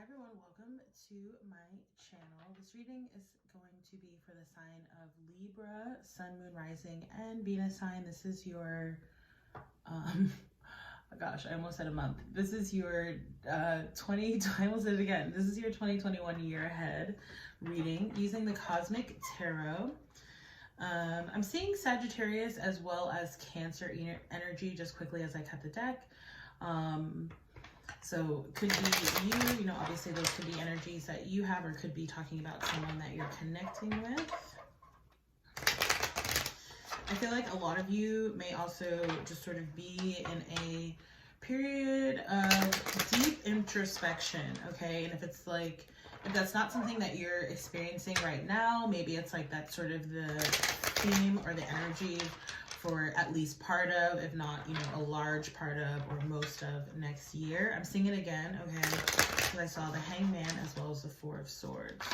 everyone, welcome to my channel. This reading is going to be for the sign of Libra, Sun, Moon, Rising, and Venus sign. This is your, oh gosh, I almost said a month. This is your I almost did it again. This is your 2021 year ahead reading using the Cosmic Tarot. I'm seeing Sagittarius as well as Cancer energy just quickly as I cut the deck. So could be you, obviously those could be energies that you have, or could be talking about someone that you're connecting with. I feel like a lot of you may also just sort of be in a period of deep introspection, okay? And if that's not something that you're experiencing right now, maybe it's like that's sort of the theme or the energy for at least part of, if not, a large part of or most of next year. I'm seeing it again, okay, because I saw the Hangman as well as the Four of Swords.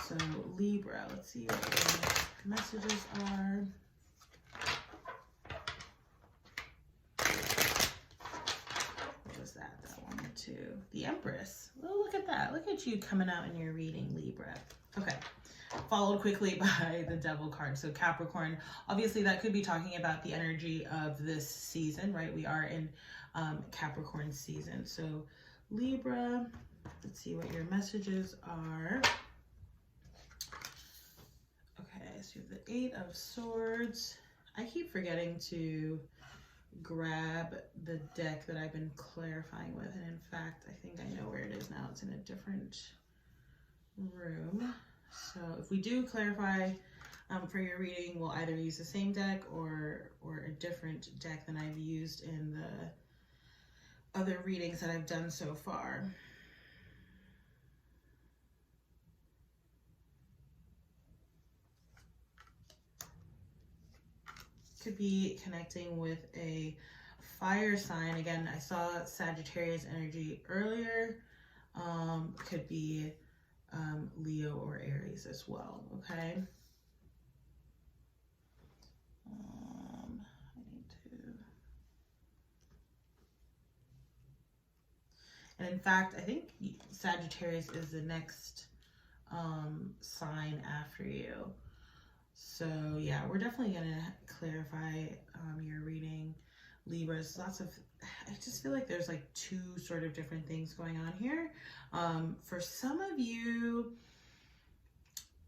So Libra, let's see what the messages are. What was that? That one or two. The Empress. Oh, look at that. Look at you coming out in your reading, Libra. Okay. Followed quickly by the Devil card. So Capricorn, obviously that could be talking about the energy of this season, right? We are in Capricorn season. So Libra, let's see what your messages are. Okay, so you have the Eight of Swords. I keep forgetting to grab the deck that I've been clarifying with. And in fact, I think I know where it is now. It's in a different room. So if we do clarify for your reading, we'll either use the same deck or a different deck than I've used in the other readings that I've done so far. Could be connecting with a fire sign. Again, I saw Sagittarius energy earlier. Could be Leo or Aries as well, okay? I need to... And in fact, I think Sagittarius is the next sign after you. So yeah, we're definitely going to clarify your reading, Libras. I just feel like there's like two sort of different things going on here. For some of you,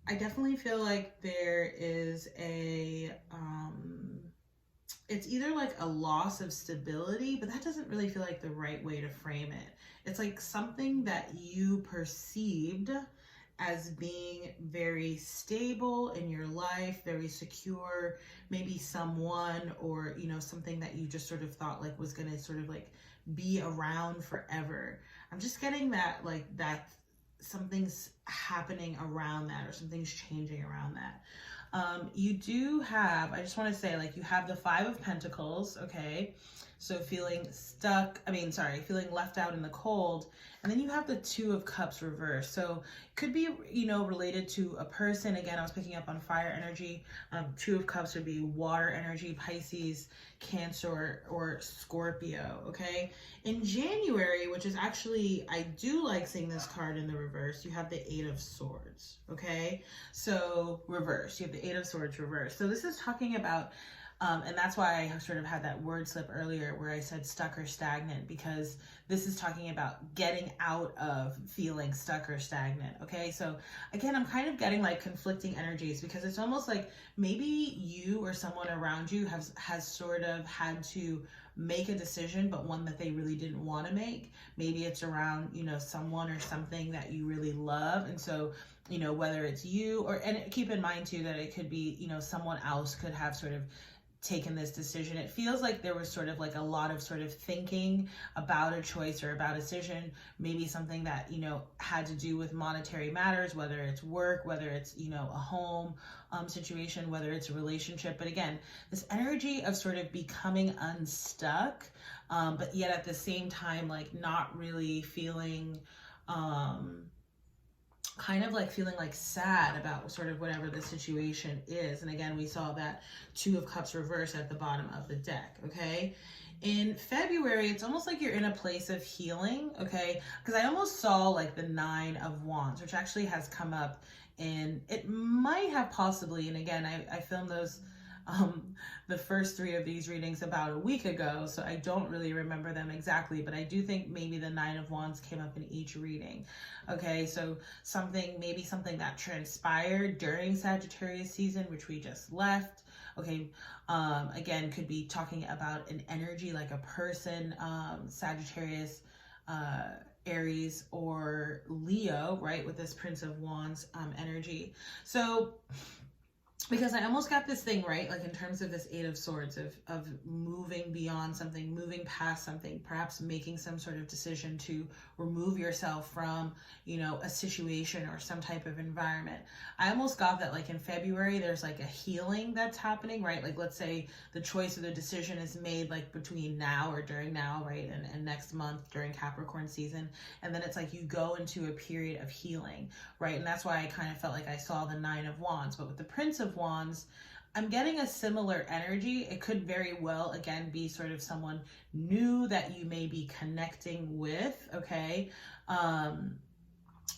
I definitely feel like there is it's either like a loss of stability, but that doesn't really feel like the right way to frame it. It's like something that you perceived as being very stable in your life, very secure, maybe someone or, something that you just sort of thought like was going to sort of like be around forever. I'm just getting that that something's happening around that, or something's changing around that. You do have, I just want to say, you have the Five of Pentacles, okay? So feeling feeling left out in the cold. And then you have the Two of Cups reversed. So it could be, related to a person. Again, I was picking up on fire energy. Two of Cups would be water energy, Pisces, Cancer, or Scorpio, okay? In January, which is actually, I do like seeing this card in the reverse, you have the Eight of Swords, okay? So reverse, you have the Eight of Swords reversed. So this is talking about, and that's why I sort of had that word slip earlier where I said stuck or stagnant, because this is talking about getting out of feeling stuck or stagnant, okay? So again, I'm kind of getting like conflicting energies, because it's almost like maybe you or someone around you has sort of had to make a decision, but one that they really didn't want to make. Maybe it's around, someone or something that you really love. And so, whether it's you and keep in mind too, that it could be, someone else could have sort of taken this decision. It feels like there was sort of like a lot of sort of thinking about a choice or about a decision, maybe something that, had to do with monetary matters, whether it's work, whether it's, a home situation, whether it's a relationship. But again, this energy of sort of becoming unstuck, but yet at the same time, like not really feeling, kind of like feeling like sad about sort of whatever the situation is. And again, we saw that Two of Cups reverse at the bottom of the deck, okay? In February, it's almost like you're in a place of healing, okay? Because I almost saw like the Nine of Wands, which actually has come up, and it might have possibly, and again, I filmed those, the first three of these readings about a week ago, so I don't really remember them exactly, but I do think maybe the Nine of Wands came up in each reading. Okay, so maybe something that transpired during Sagittarius season, which we just left. Okay, again, could be talking about an energy like a person, Sagittarius, Aries, or Leo, right, with this Prince of Wands energy. So because I almost got this thing, right, like in terms of this Eight of Swords, of moving beyond something, moving past something, perhaps making some sort of decision to remove yourself from, you know, a situation or some type of environment. I almost got that like in February, there's like a healing that's happening, right? Like let's say the choice or the decision is made like between now or during now, right? And next month during Capricorn season. And then it's like you go into a period of healing, right? And that's why I kind of felt like I saw the Nine of Wands. But with the Prince of Wands, I'm getting a similar energy. It could very well, again, be sort of someone new that you may be connecting with, okay?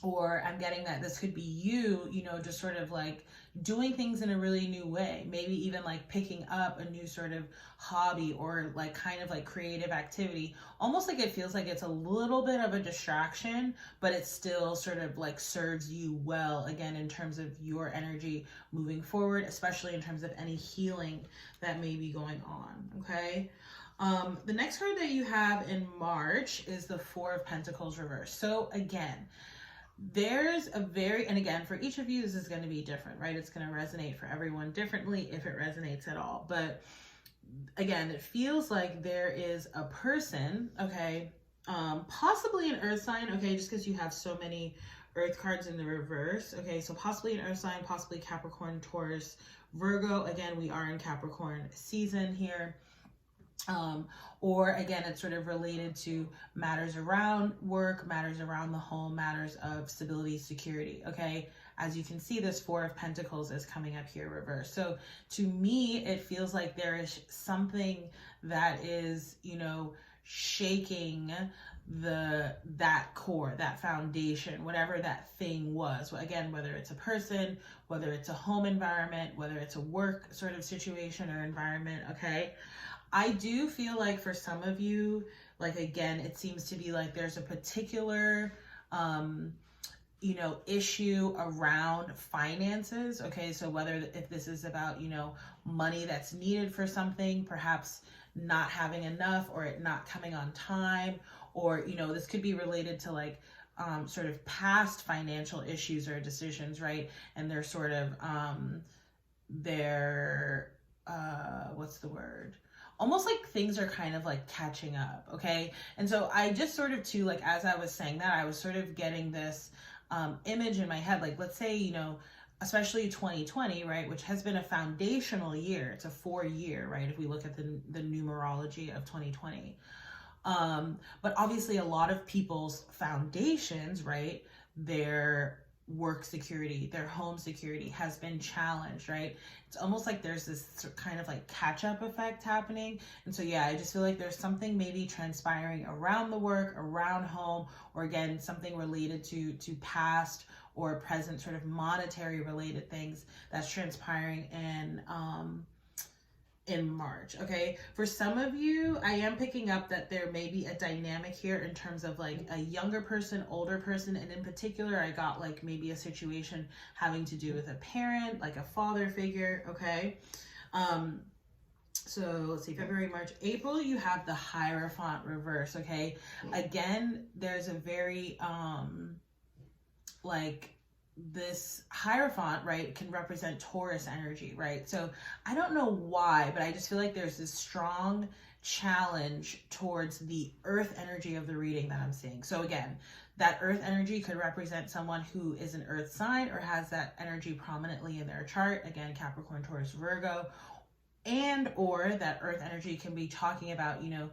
Or I'm getting that this could be you, you know, just sort of like doing things in a really new way. Maybe even like picking up a new sort of hobby or like kind of like creative activity. Almost like it feels like it's a little bit of a distraction, but it still sort of like serves you well, again, in terms of your energy moving forward, especially in terms of any healing that may be going on, okay? The next card that you have in March is the Four of Pentacles reverse. So again, there's a and again, for each of you, this is going to be different, right? It's going to resonate for everyone differently, if it resonates at all. But again, it feels like there is a person, okay, possibly an earth sign, okay, just because you have so many earth cards in the reverse, okay, so possibly an earth sign, possibly Capricorn, Taurus, Virgo. Again, we are in Capricorn season here. Or again, it's sort of related to matters around work, matters around the home, matters of stability, security, okay? As you can see, this Four of Pentacles is coming up here reversed. So to me, it feels like there is something that is, you know, shaking that core, that foundation, whatever that thing was. Again, whether it's a person, whether it's a home environment, whether it's a work sort of situation or environment, okay? I do feel like for some of you, like again, it seems to be like there's a particular, you know, issue around finances. Okay, so if this is about, you know, money that's needed for something, perhaps not having enough or it not coming on time, or, you know, this could be related to like sort of past financial issues or decisions, right? And they're sort of, what's the word? Almost like things are kind of like catching up, okay? And so I just sort of too, like as I was saying that, I was sort of getting this image in my head, like let's say, you know, especially 2020, right, which has been a foundational year. It's a 4-year, right, if we look at the numerology of 2020. But obviously a lot of people's foundations, right, their work security, their home security has been challenged, right? It's almost like there's this kind of like catch-up effect happening. And so yeah, I just feel like there's something maybe transpiring around the work, around home, or again, something related to past or present sort of monetary related things that's transpiring in March, okay? For some of you, I am picking up that there may be a dynamic here in terms of like a younger person, older person, and in particular, I got like maybe a situation having to do with a parent, like a father figure, okay? So let's see, February, March, April, you have the Hierophant reverse, okay? Again, there's a very, like, this Hierophant, right, can represent Taurus energy, right? So I don't know why, but I just feel like there's this strong challenge towards the earth energy of the reading that I'm seeing. So again, that earth energy could represent someone who is an earth sign or has that energy prominently in their chart. Again, Capricorn, Taurus, Virgo, and or that earth energy can be talking about, you know,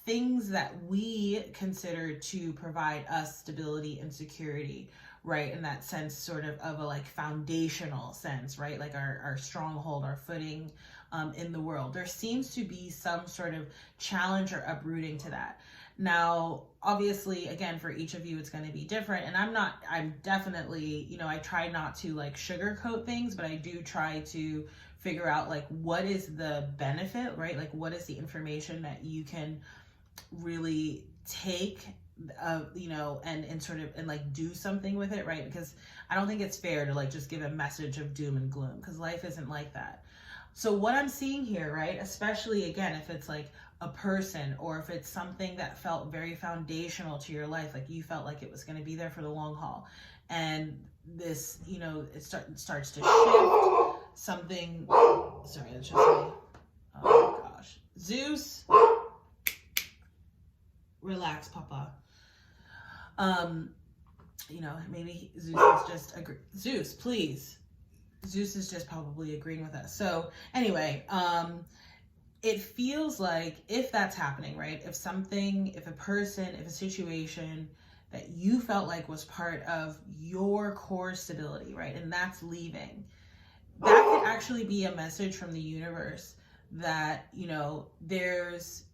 things that we consider to provide us stability and security, right? In that sense, sort of a like foundational sense, right? Like our stronghold, our footing, in the world. There seems to be some sort of challenge or uprooting to that. Now, obviously, again, for each of you, it's going to be different. And I'm definitely, you know, I try not to like sugarcoat things, but I do try to figure out like what is the benefit, right? Like what is the information that you can really take, you know, and sort of, and like do something with it, right? Because I don't think it's fair to like just give a message of doom and gloom, because life isn't like that. So what I'm seeing here, right, especially again, if it's like a person or if it's something that felt very foundational to your life, like you felt like it was going to be there for the long haul, and this, you know, it starts to shift something. Sorry, that's just me. Oh my gosh. Zeus, relax, Papa. You know, maybe Zeus is just Zeus, please. Zeus is just probably agreeing with us. So anyway, it feels like if that's happening, right? If something, if a person, if a situation that you felt like was part of your core stability, right? And that's leaving, that could actually be a message from the universe that, you know, there's,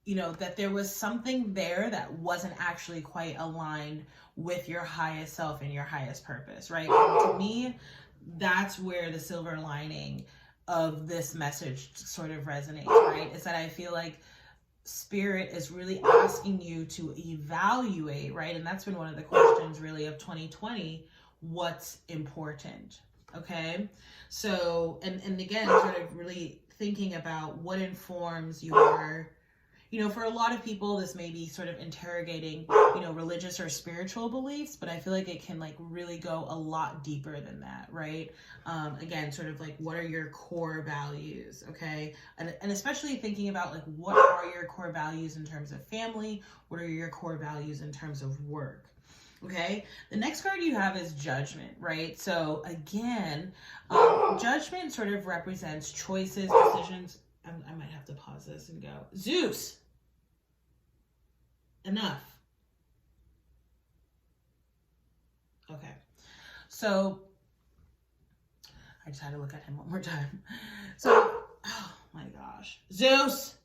you know, that there was something there that wasn't actually quite aligned with your highest self and your highest purpose, right? And to me, that's where the silver lining of this message sort of resonates, right? Is that I feel like Spirit is really asking you to evaluate, right? And that's been one of the questions really of 2020, what's important, okay? So, and again, sort of really thinking about what informs your, you know, for a lot of people, this may be sort of interrogating, you know, religious or spiritual beliefs, but I feel like it can like really go a lot deeper than that, right? Again, sort of like, what are your core values, okay? And especially thinking about like, what are your core values in terms of family? What are your core values in terms of work? Okay, the next card you have is Judgment, right? So again, Judgment sort of represents choices, decisions. I might have to pause this and go, Zeus, enough. Okay, so I just had to look at him one more time. So, oh my gosh, Zeus.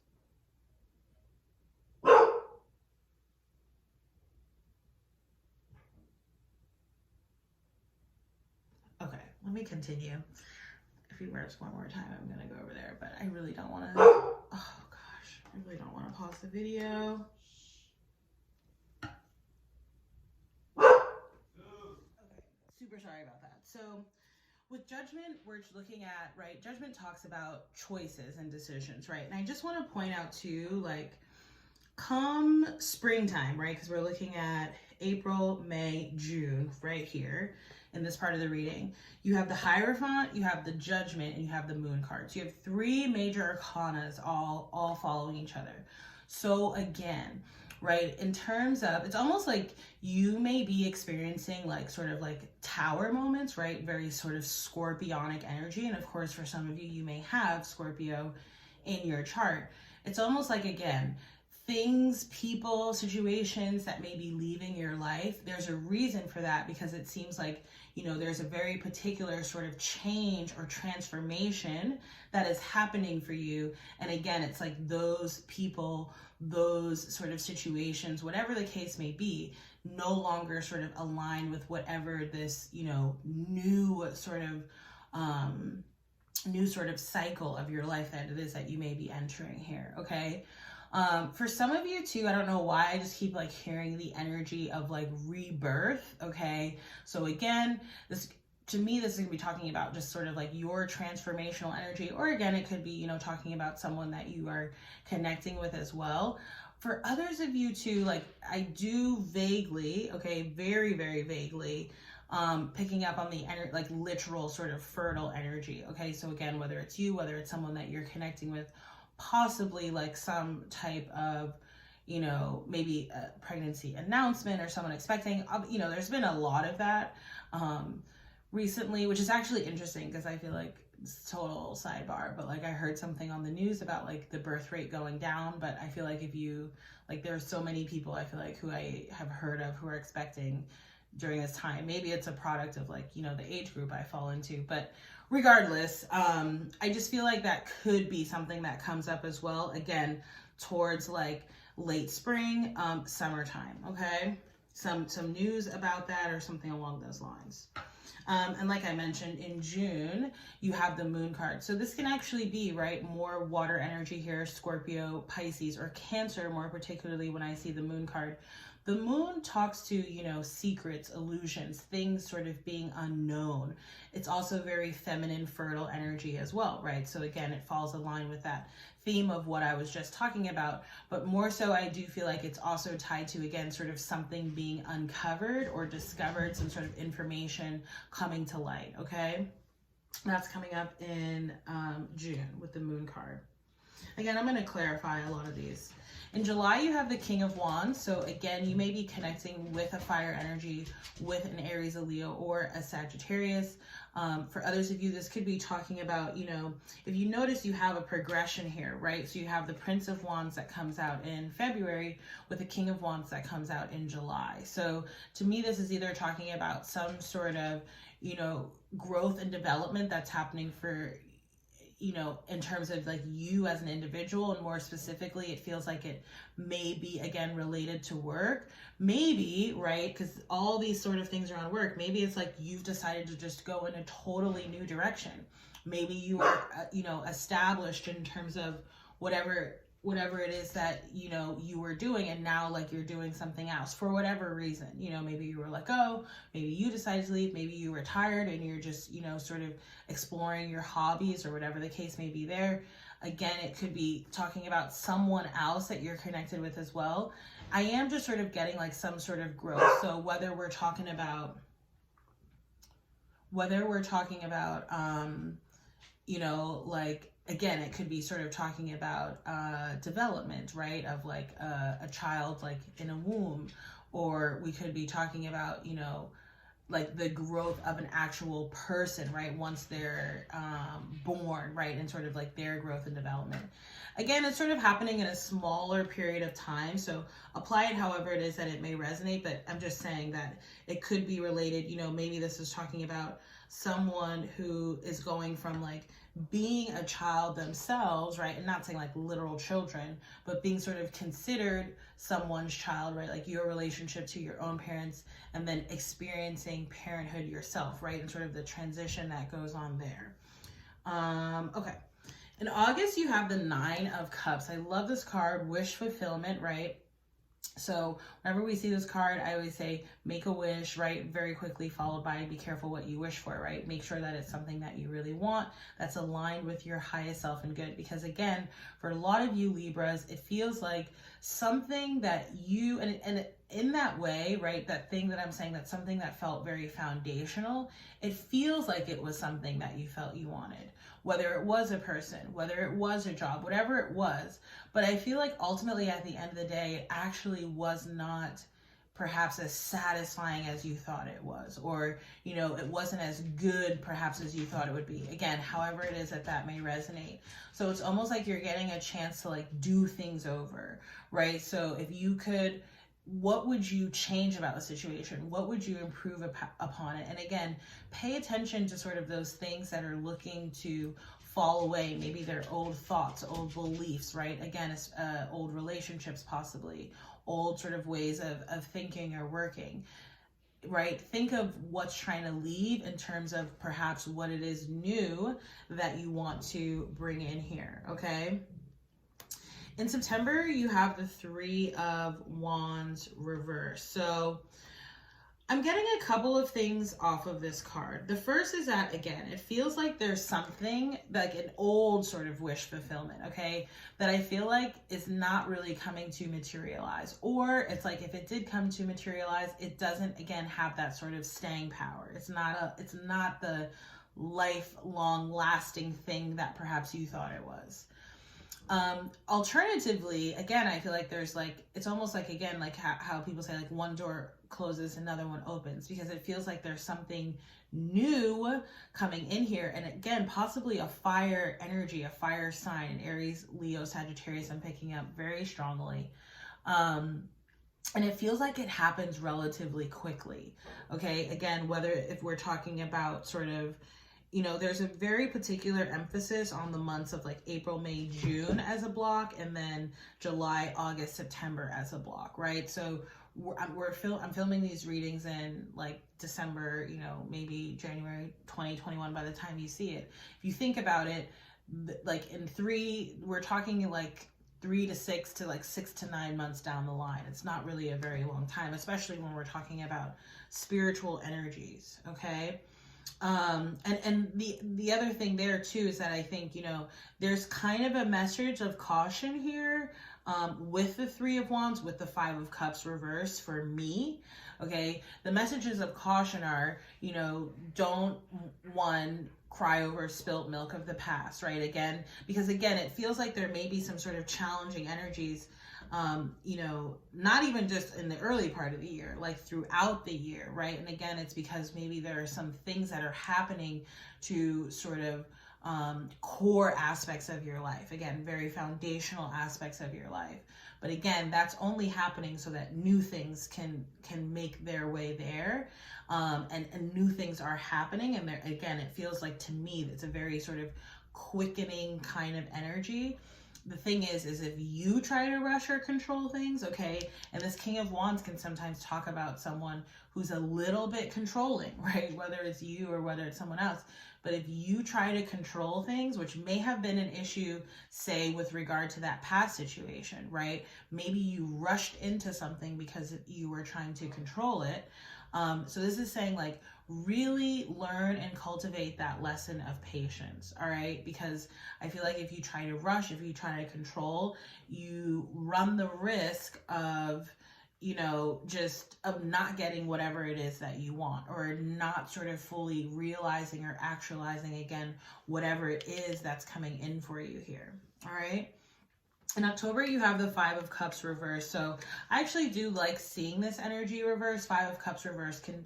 Okay, let me continue. If he works one more time, I'm gonna go over there, but I really don't want to. Oh gosh, I really don't want to pause the video. Okay, super sorry about that. So with Judgment, we're looking at, right, Judgment talks about choices and decisions, right? And I just want to point out too, like, come springtime, right? Because we're looking at April, May, June, right here in this part of the reading. You have the Hierophant, you have the Judgment, and you have the Moon cards. You have three major arcanas all following each other. So again, right, in terms of, it's almost like you may be experiencing like sort of like tower moments, right? Very sort of scorpionic energy. And of course, for some of you, you may have Scorpio in your chart. It's almost like, again, things, people, situations that may be leaving your life. There's a reason for that, because it seems like, you know, there's a very particular sort of change or transformation that is happening for you. And again, it's like those people, those sort of situations, whatever the case may be, no longer sort of align with whatever this, you know, new sort of cycle of your life that it is that you may be entering here, okay? For some of you too, I don't know why, I just keep like hearing the energy of like rebirth, okay? So again, this, to me, this is gonna be talking about just sort of like your transformational energy, or again, it could be, you know, talking about someone that you are connecting with as well. For others of you too, like I do vaguely, okay, very, very vaguely, picking up on the like literal sort of fertile energy, okay? So again, whether it's you, whether it's someone that you're connecting with, possibly like some type of, you know, maybe a pregnancy announcement or someone expecting, you know, there's been a lot of that recently, which is actually interesting because I feel like it's total sidebar, but like I heard something on the news about like the birth rate going down, but I feel like if you, like there's so many people I feel like who I have heard of who are expecting during this time. Maybe it's a product of like, you know, the age group I fall into, but regardless, I just feel like that could be something that comes up as well, again, towards like late spring, summertime, okay? Some news about that or something along those lines. And like I mentioned, in June, you have the moon card. So this can actually be, right, more water energy here, Scorpio, Pisces, or Cancer, more particularly when I see the moon card. The moon talks to, you know, secrets, illusions, things sort of being unknown. It's also very feminine, fertile energy as well, right? So again, it falls in line with that theme of what I was just talking about, but more so I do feel like it's also tied to, again, sort of something being uncovered or discovered, some sort of information coming to light, okay? That's coming up in June with the moon card. Again, I'm going to clarify a lot of these. In July, you have the King of Wands. So again, you may be connecting with a fire energy, with an Aries, a Leo, or a Sagittarius. For others of you, this could be talking about, you know, if you notice, you have a progression here, right? So you have the Prince of Wands that comes out in February with the King of Wands that comes out in July. So to me, this is either talking about some sort of, you know, growth and development that's happening for, you know, in terms of like you as an individual, and more specifically, it feels like it may be, again, related to work. Maybe, right, because all these sort of things around work, maybe it's like you've decided to just go in a totally new direction. Maybe you are, you know, established in terms of whatever it is that, you know, you were doing, and now like you're doing something else for whatever reason. You know, maybe you were let go, maybe you decided to leave, maybe you retired and you're just, you know, sort of exploring your hobbies or whatever the case may be there. Again, it could be talking about someone else that you're connected with as well. I am just sort of getting like some sort of growth. So whether we're talking about, you know, like, again, it could be sort of talking about development, right? Of like a child like in a womb, or we could be talking about, you know, like the growth of an actual person, right? Once they're born, right? And sort of like their growth and development. Again, it's sort of happening in a smaller period of time. So apply it however it is that it may resonate, but I'm just saying that it could be related, you know, maybe this is talking about someone who is going from like being a child themselves, right? And not saying like literal children, but being sort of considered someone's child, right? Like your relationship to your own parents, and then experiencing parenthood yourself, right? And sort of the transition that goes on there. Okay. In August, you have the Nine of Cups. I love this card, wish fulfillment, right? So whenever we see this card, I always say, make a wish, right? Very quickly followed by, be careful what you wish for, right? Make sure that it's something that you really want, that's aligned with your highest self and good. Because again, for a lot of you Libras, it feels like something that you, and in that way, right? That thing that I'm saying, that's something that felt very foundational. It feels like it was something that you felt you wanted, whether it was a person, whether it was a job, whatever it was. But I feel like ultimately at the end of the day, it actually was not perhaps as satisfying as you thought it was, or, you know, it wasn't as good perhaps as you thought it would be. Again, however it is that that may resonate. So it's almost like you're getting a chance to like do things over, right? So if you could, what would you change about the situation? What would you improve upon it? And again, pay attention to sort of those things that are looking to fall away. Maybe they're old thoughts, old beliefs, right? Again, it's old relationships, possibly old sort of ways of thinking or working, right? Think of what's trying to leave in terms of perhaps what it is new that you want to bring in here, okay? In September, you have the Three of Wands reverse. So I'm getting a couple of things off of this card. The first is that, again, it feels like there's something like an old sort of wish fulfillment, okay, that I feel like is not really coming to materialize. Or it's like if it did come to materialize, it doesn't, again, have that sort of staying power. It's not the lifelong lasting thing that perhaps you thought it was. Alternatively, again, I feel like there's like, it's almost like, again, like how people say like one door closes, another one opens, because it feels like there's something new coming in here. And again, possibly a fire energy, a fire sign, Aries, Leo, Sagittarius, I'm picking up very strongly. And it feels like it happens relatively quickly. Okay, again, whether if we're talking about sort of, there's a very particular emphasis on the months of like April, May, June as a block, and then July, August, September as a block, right? So I'm filming these readings in like December, maybe January 2021 by the time you see it. If you think about it, like we're talking like 3 to 6 to like 6 to 9 months down the line. It's not really a very long time, especially when we're talking about spiritual energies, okay? And the other thing there too is that I think, there's kind of a message of caution here with the Three of Wands, with the Five of Cups reverse for me. Okay, the messages of caution are, don't cry over spilt milk of the past, right? Again, because again, it feels like there may be some sort of challenging energies, not even just in the early part of the year, like throughout the year, right? And again, it's because maybe there are some things that are happening to sort of core aspects of your life. Again, very foundational aspects of your life. But again, that's only happening so that new things can make their way there. And new things are happening. And there, again, it feels like to me, it's a very sort of quickening kind of energy. The thing is if you try to rush or control things, okay, and this King of Wands can sometimes talk about someone who's a little bit controlling, right? Whether it's you or whether it's someone else. But if you try to control things, which may have been an issue, say, with regard to that past situation, right? Maybe you rushed into something because you were trying to control it. So this is saying, like, really learn and cultivate that lesson of patience, all right? Because I feel like if you try to rush, if you try to control, you run the risk of, just of not getting whatever it is that you want, or not sort of fully realizing or actualizing, again, whatever it is that's coming in for you here, all right? In October, you have the Five of Cups reverse. So I actually do like seeing this energy reverse. Five of Cups reverse can,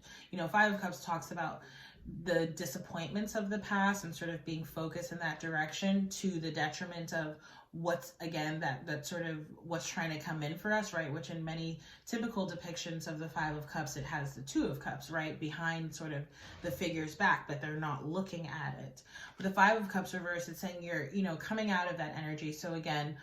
Five of Cups talks about the disappointments of the past and sort of being focused in that direction to the detriment of what's, again, that sort of what's trying to come in for us, right? Which in many typical depictions of the Five of Cups, it has the Two of Cups, right? Behind sort of the figure's back, but they're not looking at it. With the Five of Cups reverse, it's saying you're, coming out of that energy. So again,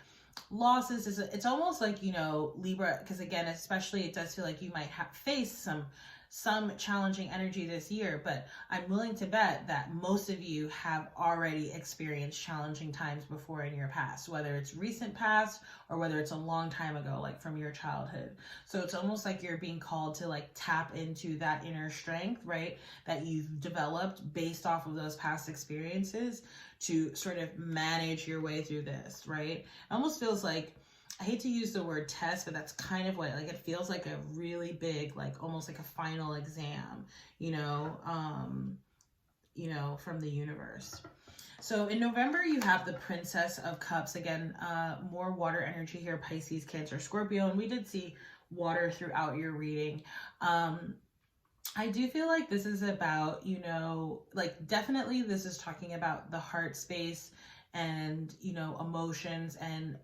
losses it's almost like, Libra, because again, especially it does feel like you might have faced some challenging energy this year, but I'm willing to bet that most of you have already experienced challenging times before in your past, whether it's recent past or whether it's a long time ago, like from your childhood. So it's almost like you're being called to like tap into that inner strength, right, that you've developed based off of those past experiences to sort of manage your way through this, right? It almost feels like, I hate to use the word test, but that's kind of what, like, it feels like a really big, like almost like a final exam, from the universe. So in November, you have the Princess of Cups. Again, more water energy here, Pisces, Cancer, Scorpio. And we did see water throughout your reading. I do feel like this is about, like definitely this is talking about the heart space and, emotions, and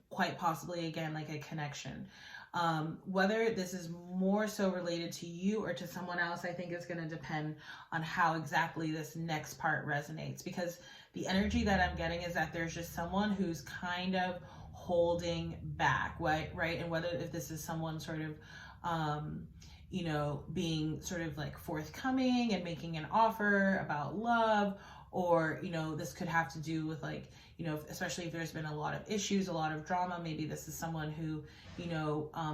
quite possibly, again, like a connection. Whether this is more so related to you or to someone else, I think is going to depend on how exactly this next part resonates, because the energy that I'm getting is that there's just someone who's kind of holding back, right? And whether if this is someone sort of, being sort of like forthcoming and making an offer about love, or, this could have to do with like, especially if there's been a lot of issues, a lot of drama, maybe this is someone who,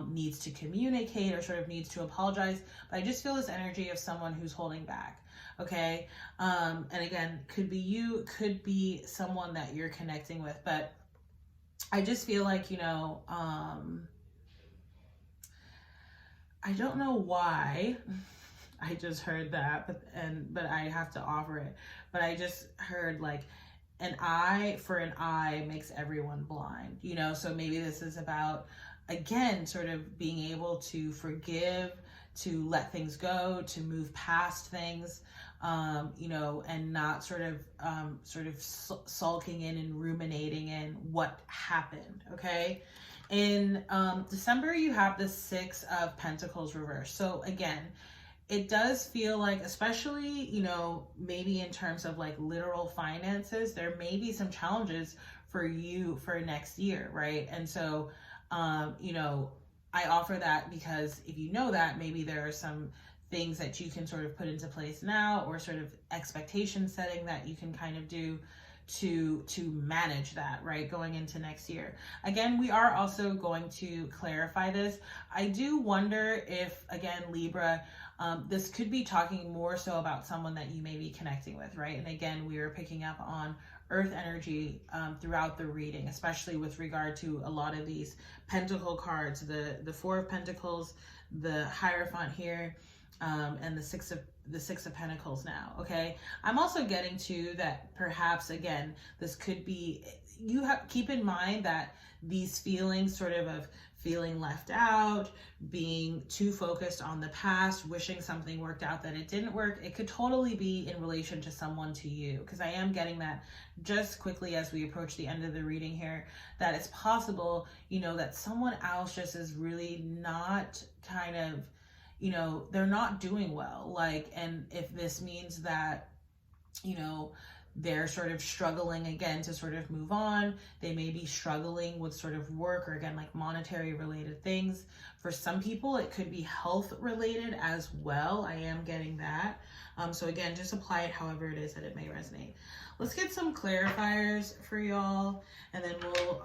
needs to communicate or sort of needs to apologize. But I just feel this energy of someone who's holding back. Okay. And again, could be you, could be someone that you're connecting with, but I just feel like, I don't know why I just heard that, but I have to offer it. But I just heard like an eye for an eye makes everyone blind, so maybe this is about, again, sort of being able to forgive, to let things go, to move past things, and not sort of sulking in and ruminating in what happened. Okay. In December, you have the Six of Pentacles reversed. So again, it does feel like, especially, you know, maybe in terms of like literal finances, there may be some challenges for you for next year, right? And so, you know, I offer that because if you know that, maybe there are some things that you can sort of put into place now, or sort of expectation setting that you can kind of do to manage that, right, going into next year. Again, we are also going to clarify this. I do wonder if, again, Libra, this could be talking more so about someone that you may be connecting with, right? And again, we are picking up on earth energy throughout the reading, especially with regard to a lot of these pentacle cards, the Four of Pentacles, the Hierophant here, and the Six of Pentacles now. Okay, I'm also getting to that perhaps, again, this could be, you have keep in mind that these feelings sort of feeling left out, being too focused on the past, wishing something worked out that it didn't work, it could totally be in relation to someone to you, because I am getting that just quickly as we approach the end of the reading here, that it's possible, you know, that someone else just is really not kind of, you know, they're not doing well. Like, and if this means that, you know, they're sort of struggling again to sort of move on, they may be struggling with sort of work or, again, like monetary related things. For some people, it could be health related as well. I am getting that. So again, just apply it however it is that it may resonate. Let's get some clarifiers for y'all, and then we'll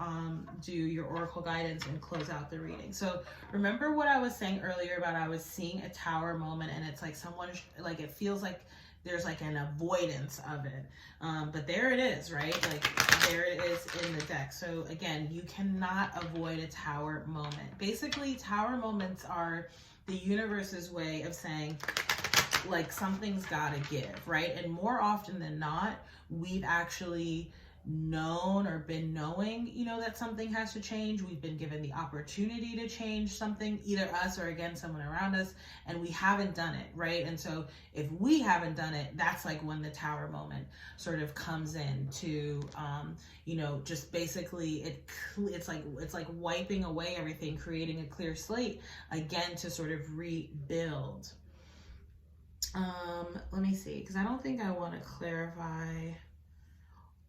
do your oracle guidance and close out the reading. So remember what I was saying earlier about I was seeing a tower moment, and it's like someone, like it feels like there's like an avoidance of it. But there it is, right? Like there it is in the deck. So again, you cannot avoid a tower moment. Basically, tower moments are the universe's way of saying, like, something's gotta give, right? And more often than not, we've actually known or been knowing, you know, that something has to change. We've been given the opportunity to change something, either us or, again, someone around us, and we haven't done it, right? And so if we haven't done it, that's like when the tower moment sort of comes in to, you know, just basically it's like wiping away everything, creating a clear slate again to sort of rebuild. Let me see, because I don't think I want to clarify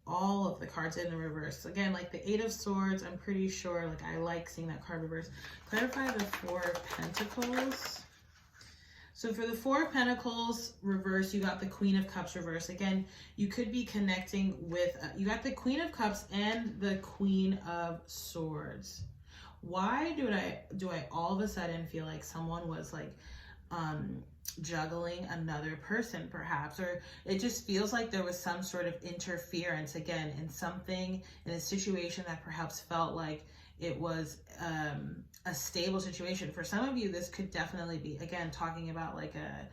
all of the cards in the reverse. Again, like the Eight of Swords, I'm pretty sure, like, I like seeing that card reverse. Clarify the Four of Pentacles. So for the Four of Pentacles reverse, you got the Queen of Cups reverse. Again, you could be connecting with, you got the Queen of Cups and the Queen of Swords. Why do I all of a sudden feel like someone was like, juggling another person perhaps, or it just feels like there was some sort of interference, again, in something, in a situation that perhaps felt like it was a stable situation. For some of you, this could definitely be, again, talking about like a,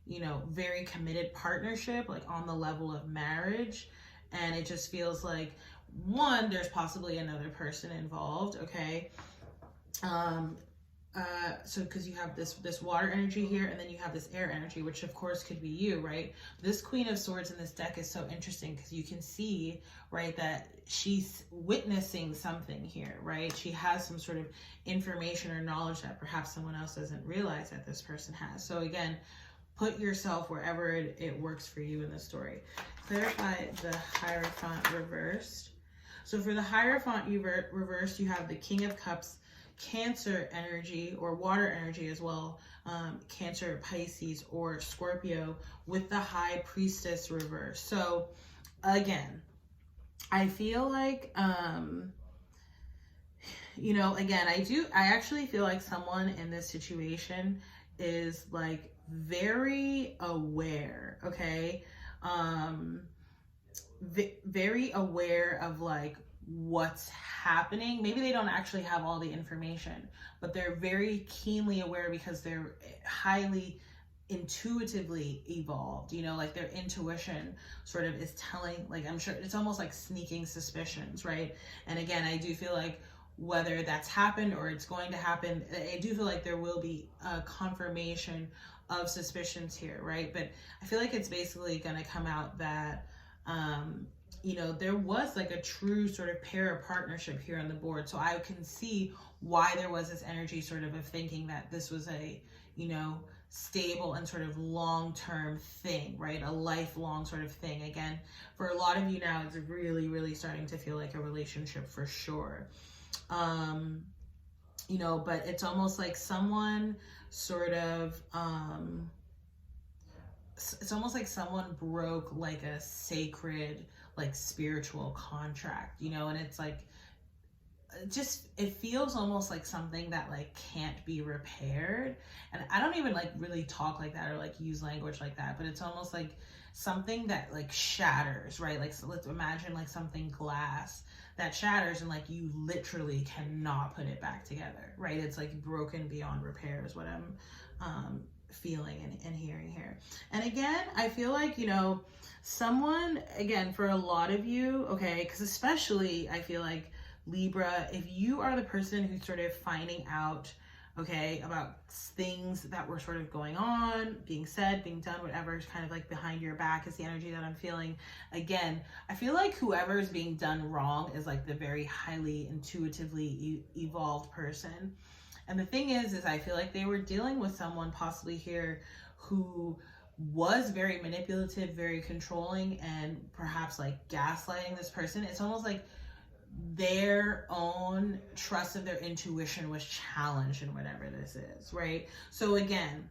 you know, very committed partnership, like on the level of marriage, and it just feels like, one, there's possibly another person involved, okay? So because you have this water energy here, and then you have this air energy, which of course could be you, right? This Queen of Swords in this deck is so interesting because you can see, right, that she's witnessing something here, right? She has some sort of information or knowledge that perhaps someone else doesn't realize that this person has. So again, put yourself wherever it works for you in the story. Clarify the Hierophant reversed. So for the Hierophant reversed, you have the King of Cups, Cancer energy, or water energy as well, Cancer, Pisces, or Scorpio, with the High Priestess reverse. So again, I feel like, you know, again, I actually feel like someone in this situation is like very aware, okay? Very aware of like what's happening. Maybe they don't actually have all the information, but they're very keenly aware because they're highly intuitively evolved, you know, like their intuition sort of is telling, like, I'm sure it's almost like sneaking suspicions, right? And again, I do feel like whether that's happened or it's going to happen, I do feel like there will be a confirmation of suspicions here, right? But I feel like it's basically going to come out that you know, there was like a true sort of pair of partnership here on the board. So I can see why there was this energy sort of thinking that this was a, you know, stable and sort of long-term thing, right? A lifelong sort of thing. Again, for a lot of you now, it's really, really starting to feel like a relationship for sure. You know, but it's almost like someone sort of, it's almost like someone broke like a sacred, like spiritual contract, you know, and it's like, just, it feels almost like something that like can't be repaired. And I don't even like really talk like that or like use language like that, but it's almost like something that like shatters, right? Like, so let's imagine like something glass that shatters and like you literally cannot put it back together, right? It's like broken beyond repair is what I'm feeling and hearing here. And again, I feel like, you know, someone, again, for a lot of you, okay, because especially I feel like Libra, if you are the person who's sort of finding out, okay, about things that were sort of going on, being said, being done, whatever is kind of like behind your back is the energy that I'm feeling. Again, I feel like whoever is being done wrong is like the very highly intuitively evolved person. And the thing is I feel like they were dealing with someone possibly here who was very manipulative, very controlling, and perhaps like gaslighting this person. It's almost like their own trust of their intuition was challenged in whatever this is, right? So again,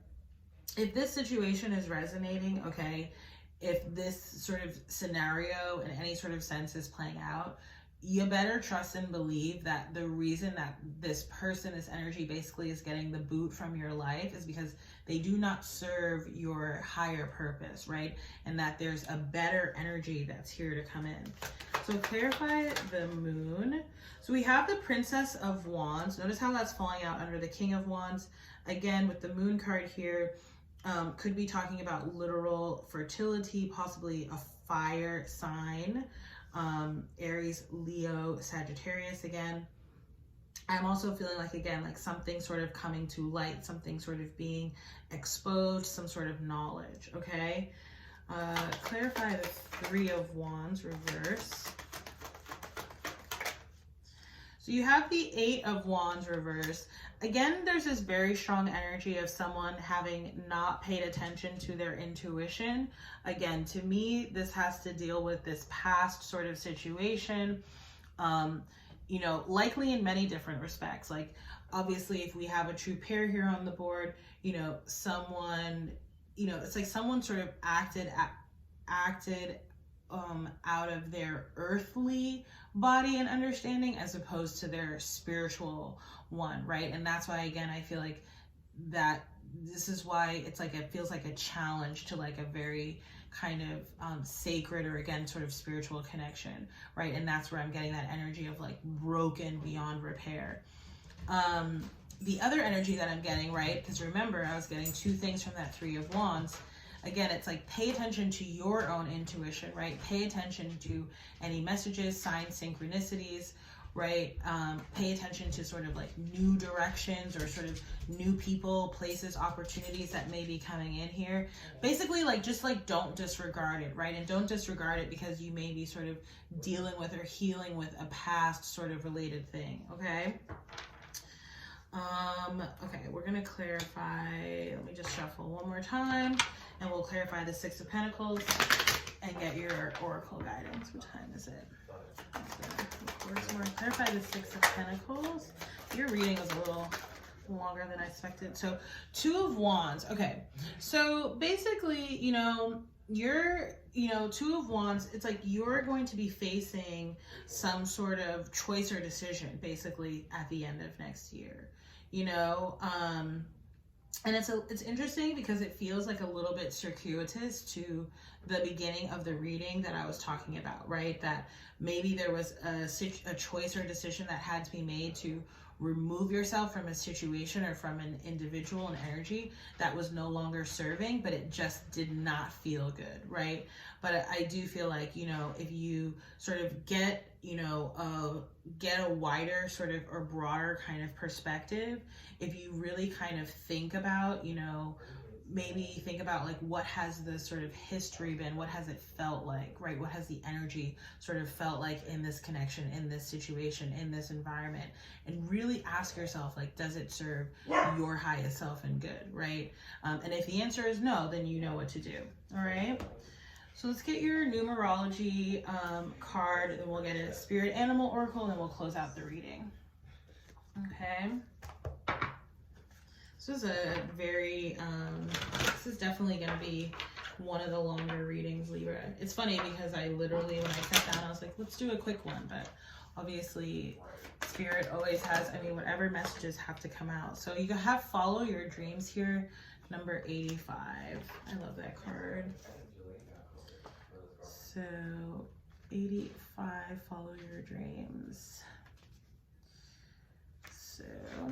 if this situation is resonating, okay, if this sort of scenario in any sort of sense is playing out, you better trust and believe that the reason that this person, this energy basically is getting the boot from your life is because they do not serve your higher purpose, right? And that there's a better energy that's here to come in. So clarify the moon. So we have the Princess of Wands. Notice how that's falling out under the King of Wands. Again, with the moon card here, could be talking about literal fertility, possibly a fire sign. Aries, Leo, Sagittarius again. I'm also feeling like, again, like something sort of coming to light, something sort of being exposed, some sort of knowledge, okay? Clarify the Three of Wands reverse. So you have the Eight of Wands reverse. Again, there's this very strong energy of someone having not paid attention to their intuition. Again, to me, this has to deal with this past sort of situation, you know, likely in many different respects. Like, obviously, if we have a true pair here on the board, you know, someone, you know, it's like someone sort of acted out of their earthly body and understanding as opposed to their spiritual one, right? And that's why, again, I feel like that this is why it's like it feels like a challenge to like a very kind of sacred or, again, sort of spiritual connection, right? And that's where I'm getting that energy of like broken beyond repair. The other energy that I'm getting, right, because remember I was getting two things from that Three of Wands. Again, it's like pay attention to your own intuition, right? Pay attention to any messages, signs, synchronicities, right? Pay attention to sort of like new directions or sort of new people, places, opportunities that may be coming in here. Basically, like, just like don't disregard it, right? And don't disregard it because you may be sort of dealing with or healing with a past sort of related thing, okay? Okay, we're gonna clarify. Let me just shuffle one more time and we'll clarify the Six of Pentacles and get your oracle guidance. What time is it? Clarify the Six of Pentacles. Your reading was a little longer than I expected. So Two of Wands. Okay, so basically, you know, Two of Wands, it's like you're going to be facing some sort of choice or decision basically at the end of next year, you know, and it's interesting because it feels like a little bit circuitous to the beginning of the reading that I was talking about, right? That maybe there was a choice or decision that had to be made to remove yourself from a situation or from an individual and energy that was no longer serving, but it just did not feel good, right? But I do feel like, you know, if you sort of get, you know, get a wider sort of or broader kind of perspective, if you really kind of think about, you know, maybe think about like, what has the sort of history been? What has it felt like, right? What has the energy sort of felt like in this connection, in this situation, in this environment? And really ask yourself, like, does it serve your highest self and good, right? And if the answer is no, then you know what to do, all right? So let's get your numerology card, and we'll get a spirit animal oracle, and then we'll close out the reading. Okay. This is a very, this is definitely going to be one of the longer readings, Libra. It's funny because I literally, when I sat down, I was like, let's do a quick one. But obviously, Spirit always has, I mean, whatever messages have to come out. So you have follow your dreams here, number 85. I love that card. So 85, follow your dreams. So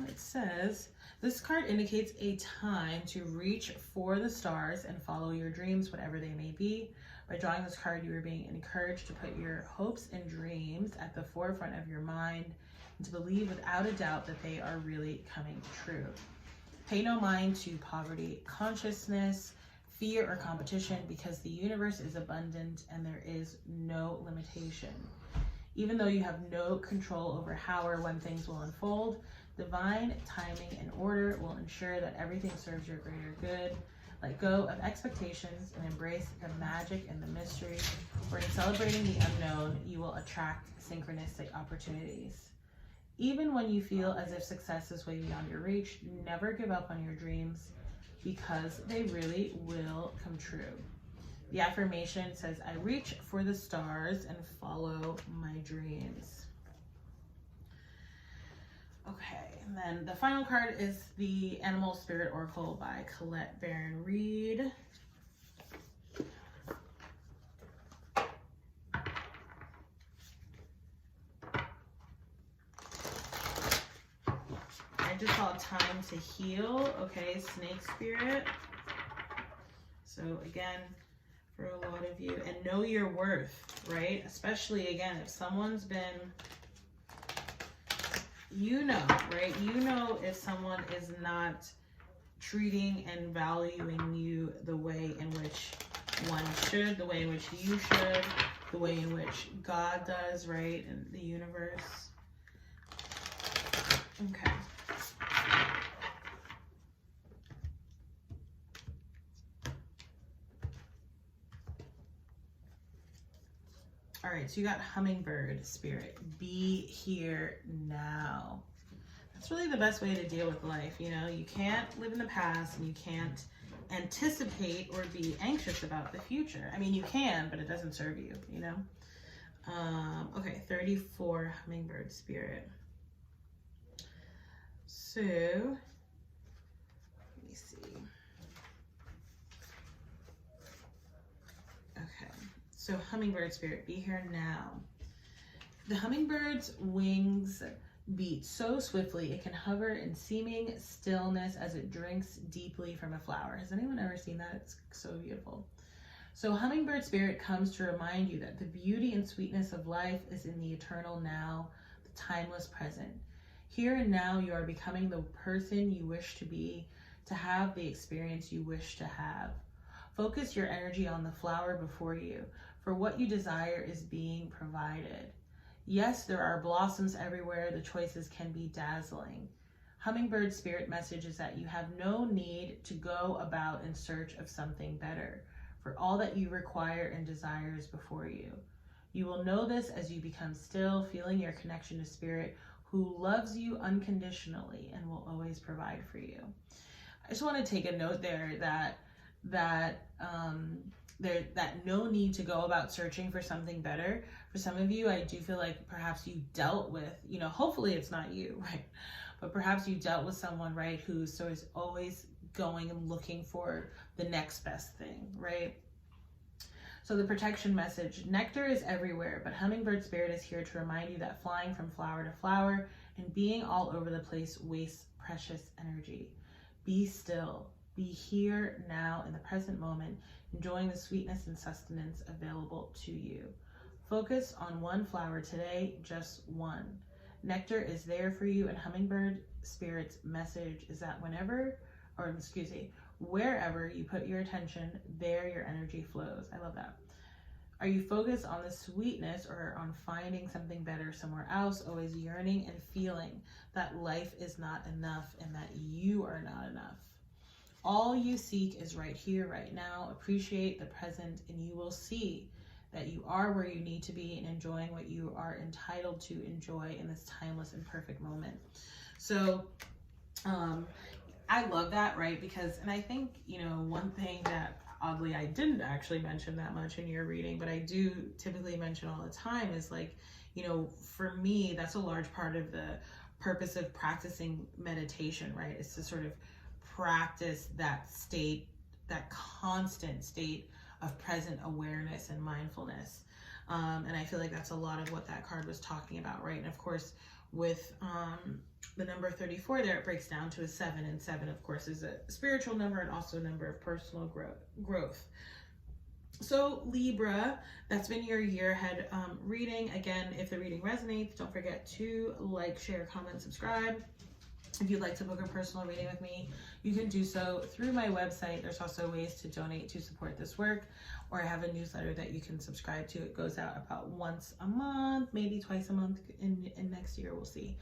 it says, this card indicates a time to reach for the stars and follow your dreams, whatever they may be. By drawing this card, you are being encouraged to put your hopes and dreams at the forefront of your mind and to believe without a doubt that they are really coming true. Pay no mind to poverty, consciousness, fear, or competition, because the universe is abundant and there is no limitation. Even though you have no control over how or when things will unfold, divine timing and order will ensure that everything serves your greater good. Let go of expectations and embrace the magic and the mystery, for in celebrating the unknown, you will attract synchronistic opportunities. Even when you feel as if success is way beyond your reach, never give up on your dreams, because they really will come true. The affirmation says, I reach for the stars and follow my dreams. Okay, and then the final card is the Animal Spirit Oracle by Colette Baron Reed. I just saw time to heal. Okay, Snake Spirit. So again, for a lot of you, and know your worth, right? Especially again, if someone's been, you know, right? You know if someone is not treating and valuing you the way in which one should, the way in which you should, the way in which God does, right? And the universe. Okay. All right, so you got Hummingbird Spirit. Be here now. That's really the best way to deal with life. You know, you can't live in the past and you can't anticipate or be anxious about the future. I mean, you can, but it doesn't serve you, you know? Okay, 34 Hummingbird Spirit. So, let me see. Okay, so Hummingbird Spirit, be here now. The hummingbird's wings beat so swiftly it can hover in seeming stillness as it drinks deeply from a flower. Has anyone ever seen that? It's so beautiful. So Hummingbird Spirit comes to remind you that the beauty and sweetness of life is in the eternal now, the timeless present. Here and now, you are becoming the person you wish to be, to have the experience you wish to have. Focus your energy on the flower before you, for what you desire is being provided. Yes, there are blossoms everywhere. The choices can be dazzling. Hummingbird Spirit message is that you have no need to go about in search of something better, for all that you require and desire is before you. You will know this as you become still, feeling your connection to Spirit, who loves you unconditionally and will always provide for you. I just want to take a note there that no need to go about searching for something better. For some of you, I do feel like perhaps you dealt with, you know, hopefully it's not you, right? But perhaps you dealt with someone, right, who's sort of always going and looking for the next best thing, right? So the protection message, nectar is everywhere, but Hummingbird Spirit is here to remind you that flying from flower to flower and being all over the place wastes precious energy. Be still. Be here now in the present moment, enjoying the sweetness and sustenance available to you. Focus on one flower today, just one. Nectar is there for you, and Hummingbird Spirit's message is that Wherever you put your attention, there your energy flows. I love that. Are you focused on the sweetness or on finding something better somewhere else, always yearning and feeling that life is not enough and that you are not enough? All you seek is right here, right now. Appreciate the present, and you will see that you are where you need to be and enjoying what you are entitled to enjoy in this timeless and perfect moment. So, I love that, right? Because, and I think, you know, one thing that oddly I didn't actually mention that much in your reading, but I do typically mention all the time is like, you know, for me, that's a large part of the purpose of practicing meditation, right? Is to sort of practice that state, that constant state of present awareness and mindfulness. And I feel like that's a lot of what that card was talking about, right? And of course, with the number 34 there, it breaks down to a 7, and 7 of course is a spiritual number and also a number of personal growth. So Libra, that's been your year ahead reading. Again, if the reading resonates, don't forget to like, share, comment, subscribe. If you'd like to book a personal reading with me, you can do so through my website. There's also ways to donate to support this work, or I have a newsletter that you can subscribe to. It goes out about once a month, maybe twice a month in next year, we'll see.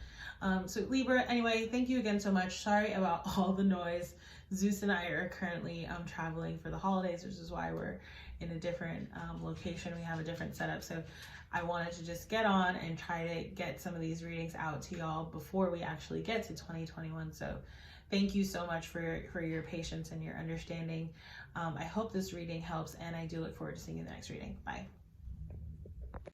So Libra, anyway, thank you again so much. Sorry about all the noise. Zeus and I are currently traveling for the holidays, which is why we're in a different location. We have a different setup. So I wanted to just get on and try to get some of these readings out to y'all before we actually get to 2021. So thank you so much for your patience and your understanding. I hope this reading helps, and I do look forward to seeing you in the next reading. Bye.